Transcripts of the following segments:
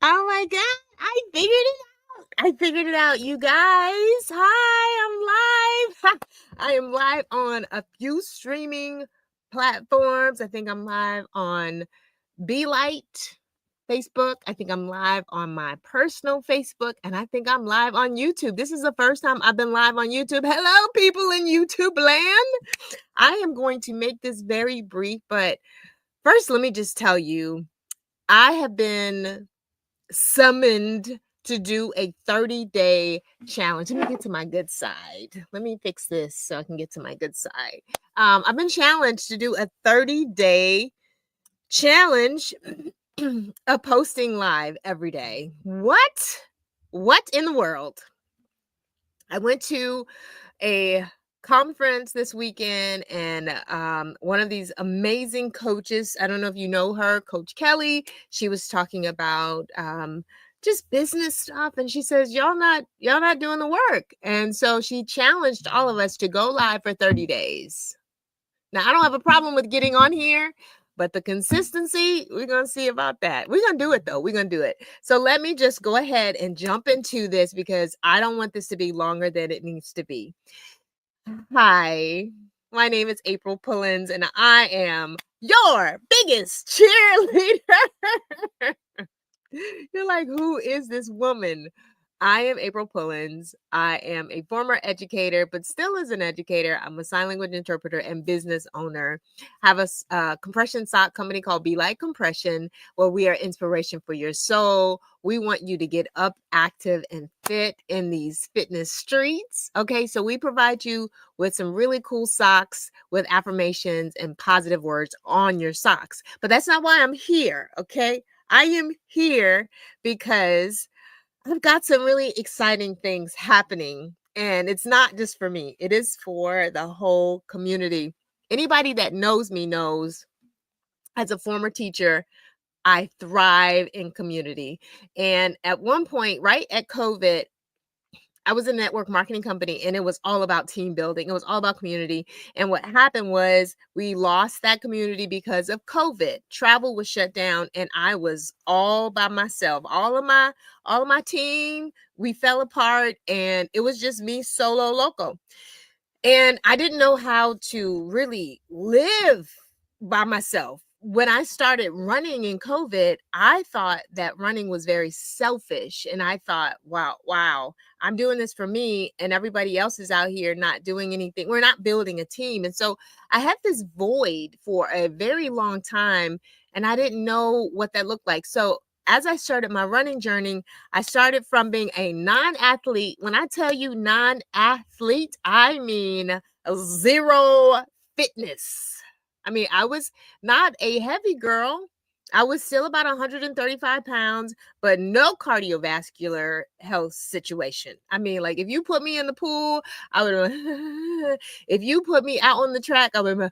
Oh my God, I figured it out. I figured it out, you guys. Hi, I'm live. I am live on a few streaming platforms. I think I'm live on Be Light, Facebook. I think I'm live on my personal Facebook, and I think I'm live on YouTube. This is the first time I've been live on YouTube. Hello, people in YouTube land. I am going to make this very brief, but first, let me just tell you, I have been summoned to do a 30-day challenge. Let me get to my good side. Let me fix this so I can get to my good side. I've been challenged to do a 30-day challenge of posting live every day. What? What in the world? I went to a conference this weekend, and one of these amazing coaches, I don't know if you know her, Coach Kelly, she was talking about just business stuff, and she says y'all not doing the work, and so she challenged all of us to go live for 30 days. Now, I don't have a problem with getting on here, but the consistency, we're going to see about that. We're going to do it though. We're going to do it. So let me just go ahead and jump into this because I don't want this to be longer than it needs to be. Hi, my name is April Pullins, and I am your biggest cheerleader. You're like, who is this woman? I am April Pullins. I am a former educator, but still as an educator. I'm a sign language interpreter and business owner. Have a compression sock company called Be Like Compression, where we are inspiration for your soul. We want you to get up, active, and fit in these fitness streets. Okay, so we provide you with some really cool socks with affirmations and positive words on your socks. But that's not why I'm here. Okay, I am here because I've got some really exciting things happening, and it's not just for me, it is for the whole community. Anybody that knows me knows, as a former teacher, I thrive in community. And at one point, right at COVID, I was a network marketing company, and it was all about team building. It was all about community. And what happened was we lost that community because of COVID. Travel was shut down, and I was all by myself. All of my team, we fell apart, and it was just me solo loco. And I didn't know how to really live by myself. When I started running in COVID, I thought that running was very selfish. And I thought, wow, I'm doing this for me, and everybody else is out here not doing anything. We're not building a team. And so I had this void for a very long time, and I didn't know what that looked like. So as I started my running journey, I started from being a non-athlete. When I tell you non-athlete, I mean zero fitness. I mean, I was not a heavy girl. I was still about 135 pounds, but no cardiovascular health situation. I mean, like if you put me in the pool, I would, if you put me out on the track, I would,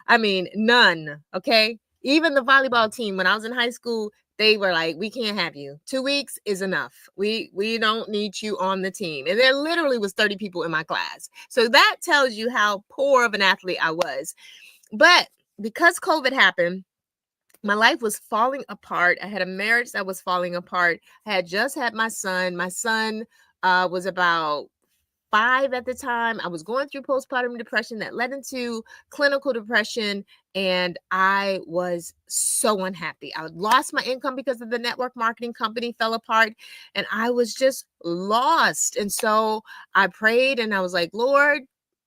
I mean, none. Okay. Even the volleyball team, when I was in high school, they were like, we can't have you. 2 weeks is enough. We don't need you on the team. And there literally was 30 people in my class. So that tells you how poor of an athlete I was. But because COVID happened, my life was falling apart. I had a marriage that was falling apart. I had just had my son. My son was about 5 at the time. I was going through postpartum depression that led into clinical depression, and I was so unhappy. I lost my income because of the network marketing company fell apart, and I was just lost. And so I prayed, and I was like, Lord,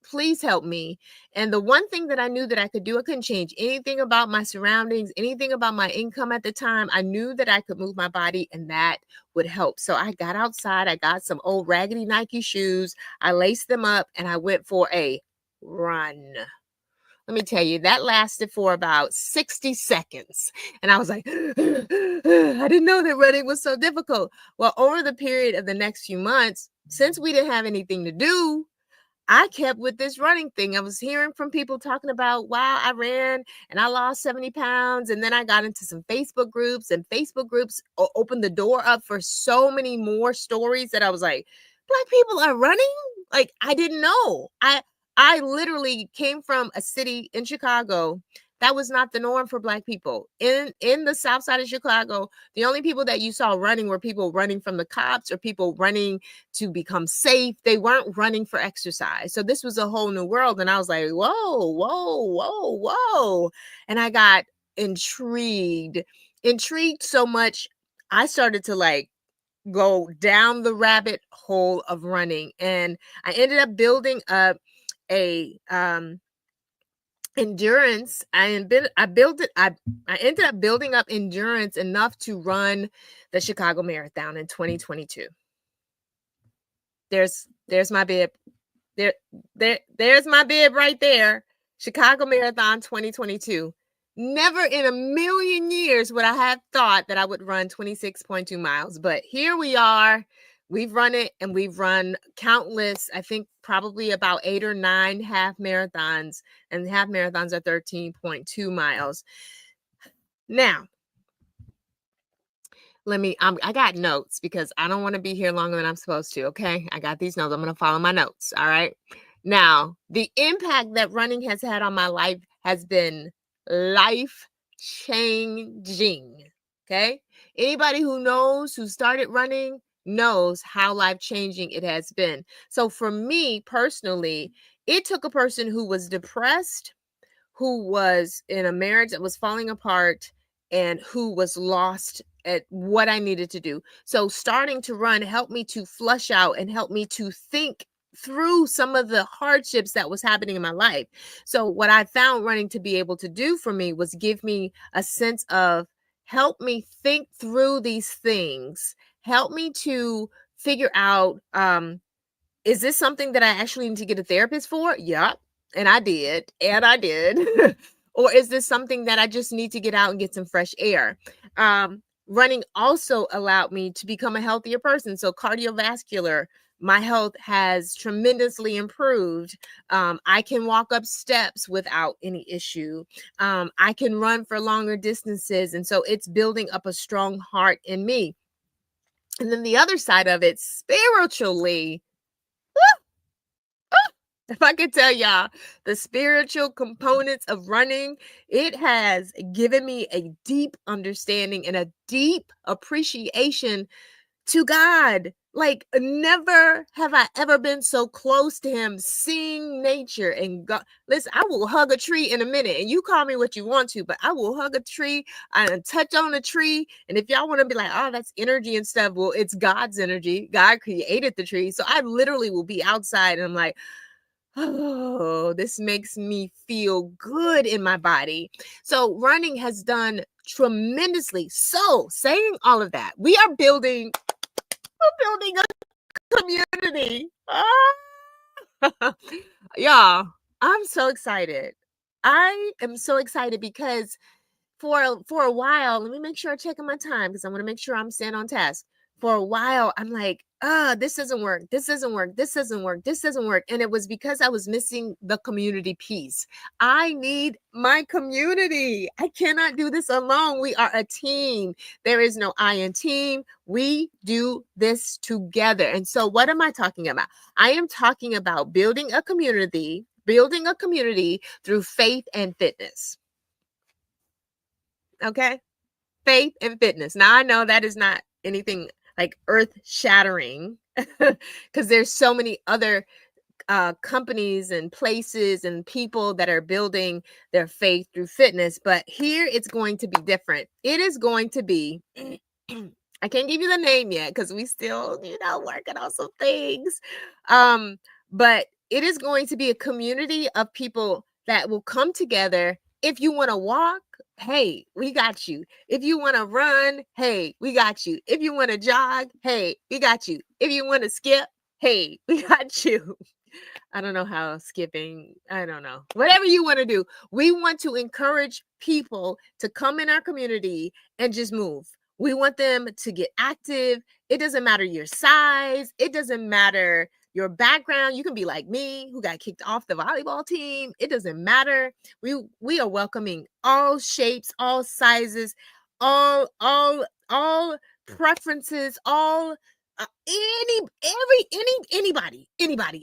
please help me. And the one thing that I knew that I could do, I couldn't change anything about my surroundings, anything about my income at the time. I knew that I could move my body, and that would help. So I got outside, I got some old raggedy Nike shoes, I laced them up, and I went for a run. Let me tell you, that lasted for about 60 seconds. And I was like, I didn't know that running was so difficult. Well, over the period of the next few months, since we didn't have anything to do, I kept with this running thing. I was hearing from people talking about, wow, I ran and I lost 70 pounds. And then I got into some Facebook groups, and Facebook groups opened the door up for so many more stories that I was like, Black people are running? Like, I didn't know. I literally came from a city in Chicago That was not the norm for Black people. In the South Side of Chicago, the only people that you saw running were people running from the cops or people running to become safe. They weren't running for exercise. So this was a whole new world. And I was like, whoa, whoa, whoa, whoa. And I got intrigued so much. I started to like go down the rabbit hole of running, and I ended up building up a endurance. I ended up building up endurance enough to run the Chicago Marathon in 2022. There's my bib. There's my bib right there. Chicago Marathon 2022. Never in a million years would I have thought that I would run 26.2 miles, but here we are. We've run it, and we've run countless, I think probably about 8 or 9 half marathons, and half marathons are 13.2 miles. Now, I got notes because I don't want to be here longer than I'm supposed to. Okay. I got these notes. I'm going to follow my notes. All right. Now, the impact that running has had on my life has been life changing. Okay. Anybody who started running knows how life changing it has been. So for me personally, it took a person who was depressed, who was in a marriage that was falling apart, and who was lost at what I needed to do. So starting to run helped me to flush out and help me to think through some of the hardships that was happening in my life. So what I found running to be able to do for me was give me a sense of help me think through these things, help me to figure out, is this something that I actually need to get a therapist for? Yep. And I did. Or is this something that I just need to get out and get some fresh air? Running also allowed me to become a healthier person. So cardiovascular, my health has tremendously improved. I can walk up steps without any issue. I can run for longer distances. And so it's building up a strong heart in me. And then the other side of it, spiritually, if I could tell y'all the spiritual components of running, it has given me a deep understanding and a deep appreciation to God. Like, never have I ever been so close to Him, seeing nature and God. Listen, I will hug a tree in a minute, and you call me what you want to, but I will hug a tree and touch on a tree. And if y'all want to be like, oh, that's energy and stuff, well, it's God's energy. God created the tree. So I literally will be outside and I'm like, oh, this makes me feel good in my body. So running has done tremendously. So saying all of that, we're building a community. Y'all, I'm so excited. I am so excited because for a while, let me make sure I'm checking my time because I want to make sure I'm staying on task. For a while, I'm like, this doesn't work. This doesn't work. This doesn't work. This doesn't work. And it was because I was missing the community piece. I need my community. I cannot do this alone. We are a team. There is no I in team. We do this together. And so what am I talking about? I am talking about building a community through faith and fitness. Okay. Faith and fitness. Now I know that is not anything like earth shattering because there's so many other companies and places and people that are building their faith through fitness. But here it's going to be different. It is going to be, I can't give you the name yet because we still, working on some things. But it is going to be a community of people that will come together. If you want to walk, hey, we got you. If you want to run, hey, we got you. If you want to jog, hey, we got you. If you want to skip, hey, we got you. I don't know how skipping, I don't know. Whatever you want to do. We want to encourage people to come in our community and just move. We want them to get active. It doesn't matter your size. It doesn't matter your background. You can be like me, who got kicked off the volleyball team. It doesn't matter. We are welcoming all shapes, all sizes, all preferences, all anybody,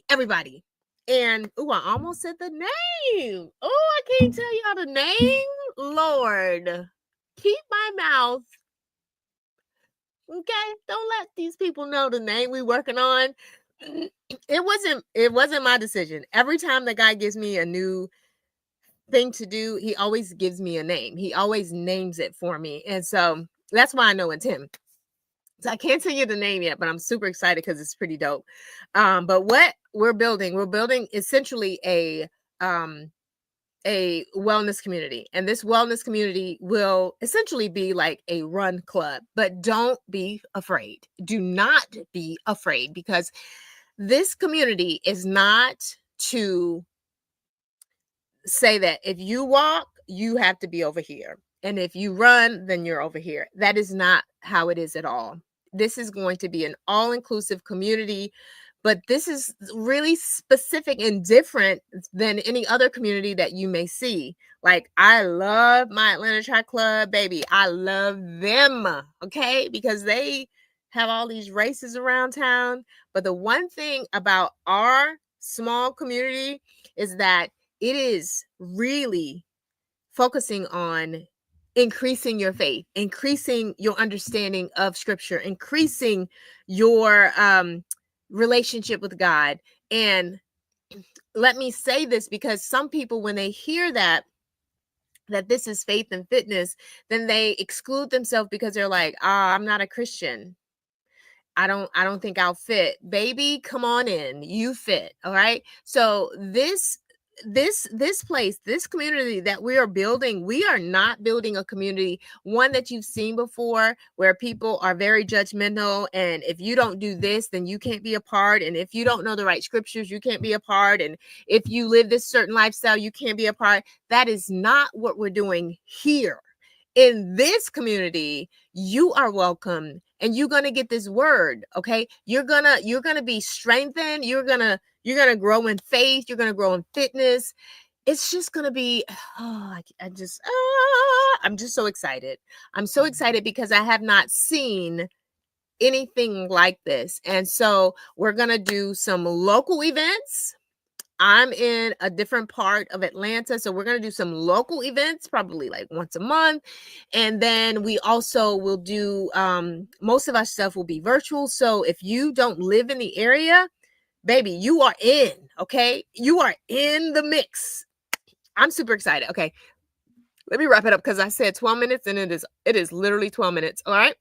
everybody. And I almost said the name. Oh, I can't tell y'all the name. Lord, keep my mouth. Okay, don't let these people know the name we working on. It wasn't my decision. Every time the guy gives me a new thing to do, he always gives me a name. He always names it for me. And so that's why I know it's him. So I can't tell you the name yet, but I'm super excited because it's pretty dope. But what we're building essentially a wellness community. And this wellness community will essentially be like a run club, but don't be afraid. Do not be afraid, because this community is not to say that if you walk, you have to be over here. And if you run, then you're over here. That is not how it is at all. This is going to be an all inclusive community, but this is really specific and different than any other community that you may see. Like, I love my Atlanta Track Club, baby. I love them, okay? Because they have all these races around town. But the one thing about our small community is that it is really focusing on increasing your faith, increasing your understanding of scripture, increasing your relationship with God. And let me say this, because some people, when they hear that this is faith and fitness, then they exclude themselves because they're like, I'm not a Christian. I don't think I'll fit. Baby, come on in. You fit. All right. So this place, this community that we are building, we are not building a community, one that you've seen before, where people are very judgmental, and if you don't do this, then you can't be a part, and if you don't know the right scriptures, you can't be a part, and if you live this certain lifestyle, you can't be a part. That is not what we're doing here. In this community, you are welcome, and you're going to get this word. Okay, you're gonna be strengthened. You're gonna grow in faith. You're gonna grow in fitness. It's just gonna be, I'm just so excited. I'm so excited because I have not seen anything like this. And so we're gonna do some local events. I'm in a different part of Atlanta, so we're going to do some local events, probably like once a month. And then we also will do, most of our stuff will be virtual. So if you don't live in the area, baby, you are in, okay? You are in the mix. I'm super excited. Okay, let me wrap it up, because I said 12 minutes and it is literally 12 minutes. All right.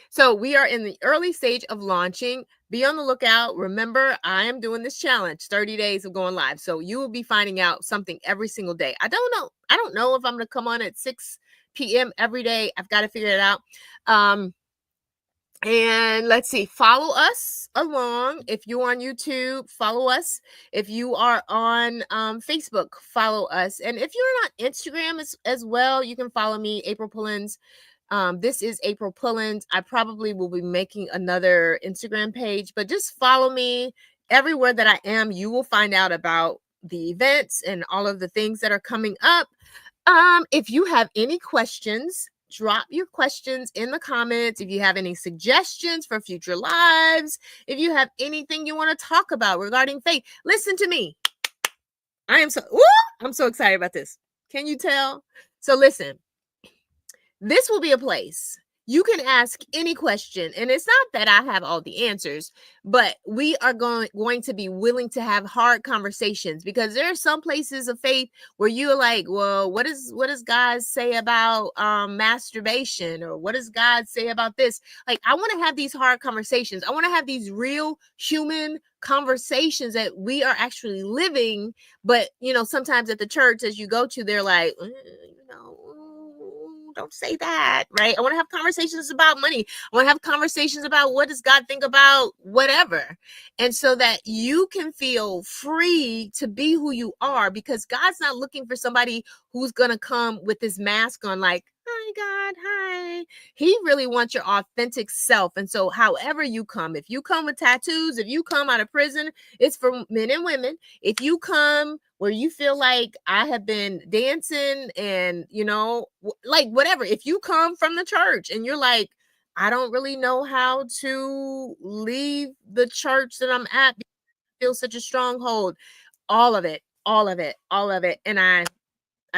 So we are in the early stage of launching. Be on the lookout. Remember, I am doing this challenge, 30 days of going live. So you will be finding out something every single day. I don't know if I'm going to come on at 6 p.m. every day. I've got to figure it out. And let's see, follow us along. If you're on YouTube, follow us. If you are on Facebook, follow us. And if you're on Instagram as well, you can follow me, April Pullins. This is April Pullins. I probably will be making another Instagram page, but just follow me everywhere that I am. You will find out about the events and all of the things that are coming up. If you have any questions, drop your questions in the comments. If you have any suggestions for future lives, if you have anything you want to talk about regarding faith, listen to me. I'm so excited about this. Can you tell? So listen, this will be a place you can ask any question. And it's not that I have all the answers, but we are going to be willing to have hard conversations, because there are some places of faith where you're like, well, what does God say about masturbation? Or what does God say about this? Like, I want to have these hard conversations. I want to have these real human conversations that we are actually living. But, sometimes at the church, as you go to, they're like, don't say that, right? I want to have conversations about money. I want to have conversations about what does God think about whatever. And so that you can feel free to be who you are, because God's not looking for somebody who's going to come with this mask on, like, hi, God, hi. He really wants your authentic self. And so however you come, if you come with tattoos, if you come out of prison, it's for men and women. If you come where you feel like I have been dancing and, like whatever, if you come from the church and you're like, I don't really know how to leave the church that I'm at, feels such a stronghold. All of it, all of it, all of it. And I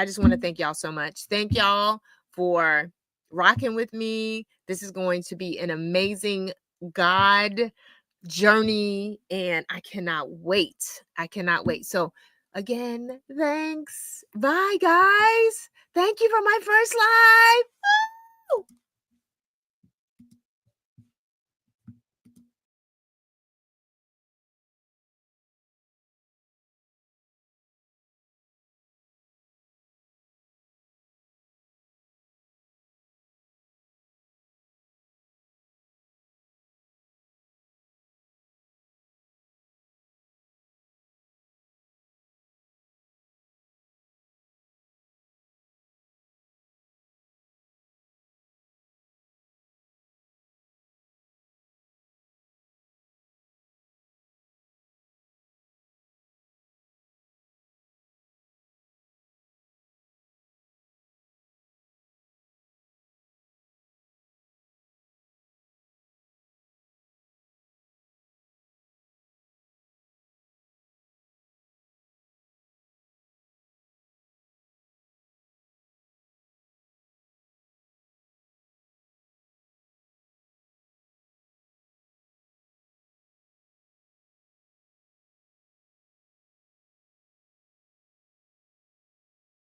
just want to thank y'all so much. Thank y'all for rocking with me. This is going to be an amazing God journey, and I cannot wait. I cannot wait. So, again, thanks. Bye, guys. Thank you for my first live.